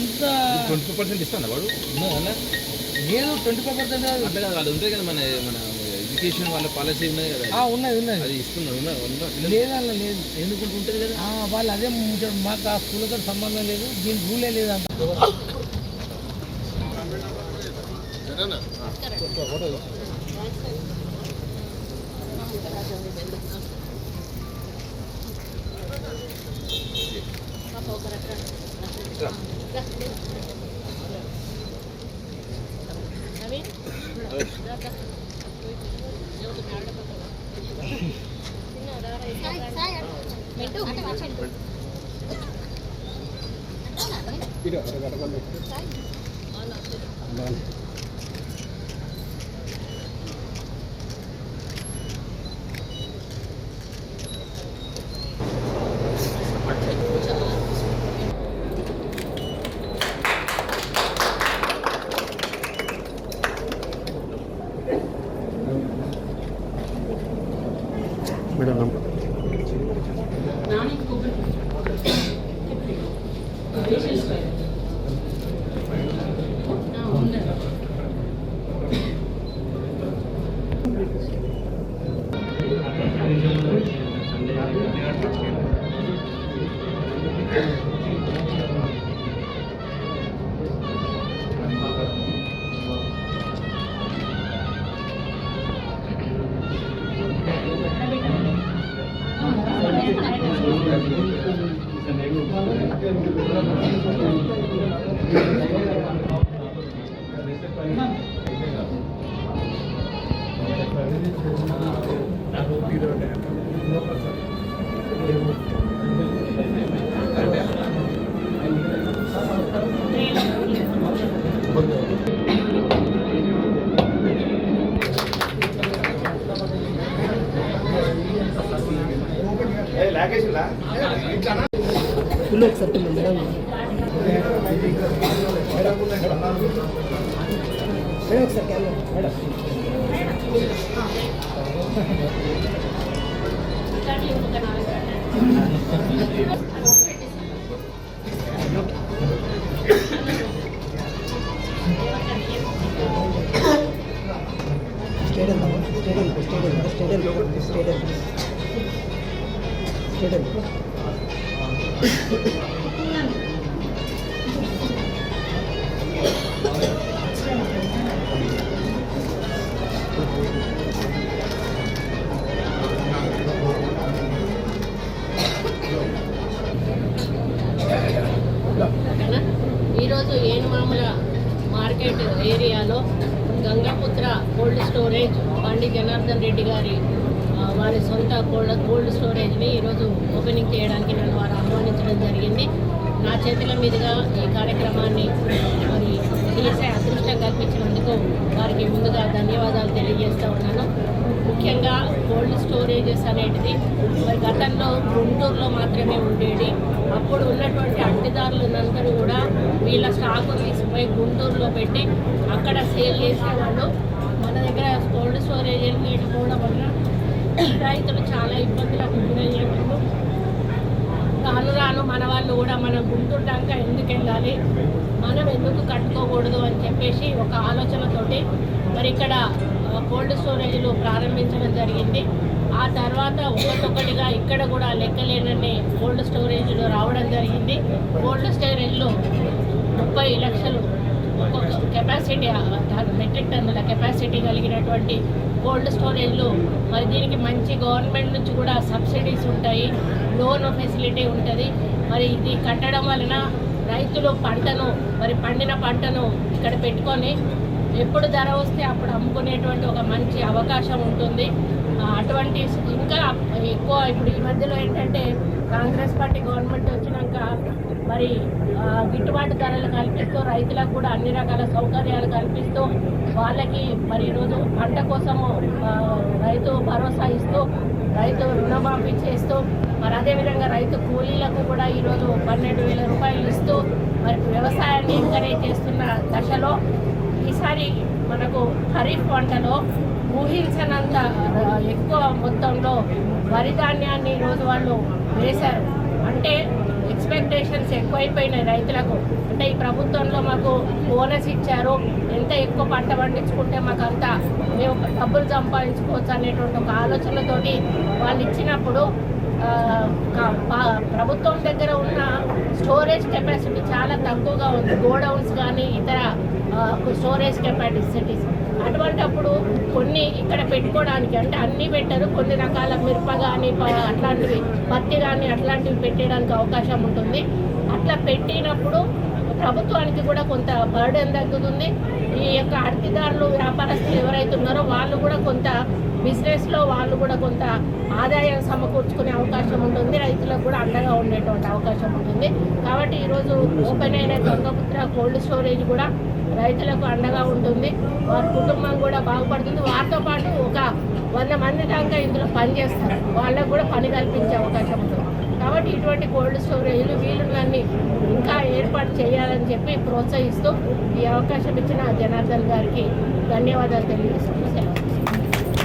అంత 25% ఇస్తాను వాడు లేదు. 25% అట్లా కాదు, వాళ్ళు ఉంటాయి కదా మన మన ఎడ్యుకేషన్ వాళ్ళ పాలసీ ఉన్నాయి కదా, ఉన్నది అది ఇస్తున్నారు. లేదన్న లేదు, ఎందుకు ఉంటుంది కదా వాళ్ళు అదే మాకు ఆ స్కూల్తో సంబంధం లేదు, దీని రూలే లేదంట. ఈరోజు ఏనుమాముల మార్కెట్ ఏరియాలో గంగాపుత్ర కోల్డ్ స్టోరేజ్ బండి జనార్దన్ రెడ్డి గారి వారి సొంత కోల్డ్ స్టోరేజ్ని ఈరోజు ఓపెనింగ్ చేయడానికి నన్ను వారు ఆహ్వానించడం జరిగింది. నా చేతుల మీదుగా ఈ కార్యక్రమాన్ని మరి సిఎస్ఐ అదృష్టం కల్పించినందుకు వారికి ముందుగా ధన్యవాదాలు తెలియజేస్తూ ఉన్నాను. ముఖ్యంగా కోల్డ్ స్టోరేజెస్ అనేటిది మరి గతంలో గుంటూరులో మాత్రమే ఉండేది. అప్పుడు ఉన్నటువంటి అడ్డిదారులందరూ కూడా వీళ్ళ స్టాకు తీసుకుపోయి గుంటూరులో పెట్టి అక్కడ సేల్ చేసేవాళ్ళు. మన దగ్గర కోల్డ్ స్టోరేజ్ లేకపోవడం వల్ల రైతులు చాలా ఇబ్బందులకు గురయ్యేటప్పుడు రాను రాను మన వాళ్ళు కూడా మనం గుంటూరు దాకా ఎందుకు వెళ్ళాలి, మనం ఎందుకు కట్టుకోకూడదు అని చెప్పేసి ఒక ఆలోచనతోటి మరి ఇక్కడ కోల్డ్ స్టోరేజ్లు ప్రారంభించడం జరిగింది. ఆ తర్వాత ఒక్కొక్కటిగా ఇక్కడ కూడా లెక్కలేనన్ని కోల్డ్ స్టోరేజ్లు రావడం జరిగింది. కోల్డ్ స్టోరేజ్లో 30 లక్షలు ఒక్కొక్క కెపాసిటీ మెట్రిక్ టన్నుల కెపాసిటీ కలిగినటువంటి కోల్డ్ స్టోరేజ్లు. మరి దీనికి మంచి గవర్నమెంట్ నుంచి కూడా సబ్సిడీస్ ఉంటాయి, లోన్ ఫెసిలిటీ ఉంటుంది. మరి ఇది కట్టడం వలన రైతులు పంటను మరి పండిన పంటను ఇక్కడ పెట్టుకొని ఎప్పుడు ధర వస్తే అప్పుడు అమ్ముకునేటువంటి ఒక మంచి అవకాశం ఉంటుంది. అటువంటి ఇంకా ఎక్కువ ఇప్పుడు ఈ మధ్యలో ఏంటంటే కాంగ్రెస్ పార్టీ గవర్నమెంట్ వచ్చినాక మరి గిట్టుబాటు ధరలు కల్పిస్తూ రైతులకు కూడా అన్ని రకాల సౌకర్యాలు కల్పిస్తూ వాళ్ళకి మరి ఈరోజు పంట కోసము రైతు భరోసా ఇస్తూ రైతు రుణమాఫీ చేస్తూ మరి అదేవిధంగా రైతు కూలీలకు కూడా ఈరోజు 12,000 రూపాయలు ఇస్తూ మరి వ్యవసాయాన్ని ఎంకరేజ్ చేస్తున్న దశలో ఈసారి మనకు ఖరీఫ్ పంటలో ఊహించనంత ఎక్కువ మొత్తంలో వరి ధాన్యాన్ని ఈరోజు వాళ్ళు వేశారు. అంటే ఎక్స్పెక్టేషన్స్ ఎక్కువైపోయినాయి రైతులకు. అంటే ఈ ప్రభుత్వంలో మాకు బోనస్ ఇచ్చారు, ఎంత ఎక్కువ పంట పండించుకుంటే మాకు అంత మేము డబ్బులు సంపాదించుకోవచ్చు అనేటువంటి ఒక ఆలోచనతోటి వాళ్ళు ఇచ్చినప్పుడు ప్రభుత్వం దగ్గర ఉన్న స్టోరేజ్ కెపాసిటీ చాలా తక్కువగా ఉంది. గోడౌన్స్ కానీ ఇతర స్టోరేజ్ కెపాసిటీస్ అటువంటిప్పుడు కొన్ని ఇక్కడ పెట్టుకోవడానికి అంటే అన్నీ పెట్టరు, కొన్ని రకాల మిరప కానీ అట్లాంటివి పత్తి కానీ అట్లాంటివి పెట్టడానికి అవకాశం ఉంటుంది. అట్లా పెట్టినప్పుడు ప్రభుత్వానికి కూడా కొంత బర్డెన్ తగ్గుతుంది. ఈ యొక్క అర్తిదారులు వ్యాపారస్తులు ఎవరైతే ఉన్నారో వాళ్ళు కూడా కొంత బిజినెస్లో వాళ్ళు కూడా కొంత ఆదాయం సమకూర్చుకునే అవకాశం ఉంటుంది. రైతులకు కూడా అండగా ఉండేటువంటి అవకాశం ఉంటుంది. కాబట్టి ఈరోజు ఓపెన్ అయిన గంగపుత్ర కోల్డ్ స్టోరేజ్ కూడా రైతులకు అండగా ఉంటుంది. వారి కుటుంబం కూడా బాగుపడుతుంది. వారితో పాటు ఒక 100 మంది దాకా ఇందులో పనిచేస్తారు, వాళ్ళకు కూడా పని కల్పించే అవకాశం ఉంటుంది. కాబట్టి ఇటువంటి కోల్డ్ స్టోరేజ్లు వీలున్నన్ని ఇంకా ఏర్పాటు చేయాలని చెప్పి ప్రోత్సహిస్తూ ఈ అవకాశం ఇచ్చిన జనార్దన్ గారికి ధన్యవాదాలు తెలియజేస్తున్నాను.